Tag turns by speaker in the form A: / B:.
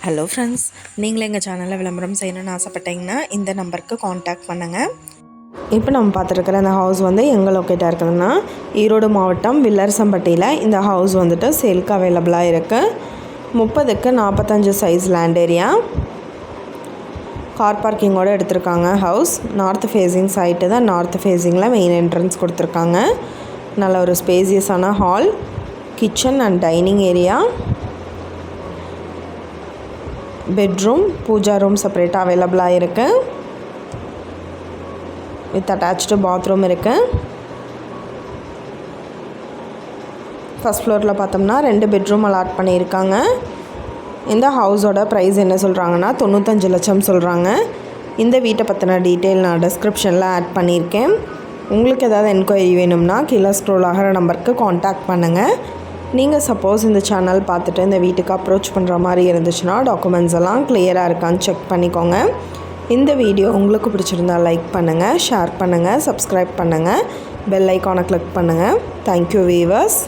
A: Hello friends, நீங்களும் எங்கள் சேனலில் விளம்பரம் செய்யணும்னு ஆசைப்பட்டீங்கன்னா இந்த நம்பருக்கு காண்டாக்ட் பண்ணுங்கள். இப்போ நம்ம பார்த்துருக்குற இந்த ஹவுஸ் வந்து எங்கே லொக்கேட்டாக இருக்குதுன்னா ஈரோடு மாவட்டம் வில்லரசம்பட்டியில் இந்த ஹவுஸ் வந்துட்டு சேலுக்கு அவைலபிளாக இருக்குது. 30க்கு 45 சைஸ் லேண்ட் ஏரியா, கார் பார்க்கிங்கோடு எடுத்திருக்காங்க. ஹவுஸ் நார்த் ஃபேஸிங் சைட்டு தான். நார்த் ஃபேஸிங்கில் மெயின் என்ட்ரன்ஸ் கொடுத்துருக்காங்க. நல்ல ஒரு ஸ்பேசியஸான hall, kitchen and dining area, bedroom, pooja room செப்பரேட்டாக அவைலபிளாக இருக்குது. வித் அட்டாச்சு பாத்ரூம் இருக்குது. ஃபஸ்ட் ஃப்ளோரில் பார்த்தோம்னா 2 பெட்ரூம் அலாட் பண்ணியிருக்காங்க. இந்த ஹவுஸோட ப்ரைஸ் என்ன சொல்கிறாங்கன்னா 95 லட்சம் சொல்கிறாங்க. இந்த வீட்டை பற்றின டீட்டெயில் நான் டிஸ்கிரிப்ஷனில் ஆட் பண்ணியிருக்கேன். உங்களுக்கு ஏதாவது என்கொயரி வேணும்னா கீழே ஸ்க்ரோல் ஆகிற நம்பருக்கு காண்டாக்ட் பண்ணுங்கள். நீங்கள் சப்போஸ் இந்த சேனல் பார்த்துட்டு இந்த வீட்டுக்கு அப்ரோச் பண்ணுற மாதிரி இருந்துச்சுன்னா டாக்குமெண்ட்ஸ் எல்லாம் கிளியராக இருக்கான்னு செக் பண்ணிக்கோங்க. இந்த வீடியோ உங்களுக்கு பிடிச்சிருந்தால் லைக் பண்ணுங்கள், ஷேர் பண்ணுங்கள், சப்ஸ்கிரைப் பண்ணுங்கள், பெல் ஐக்கானை கிளிக் பண்ணுங்கள். Thank you viewers.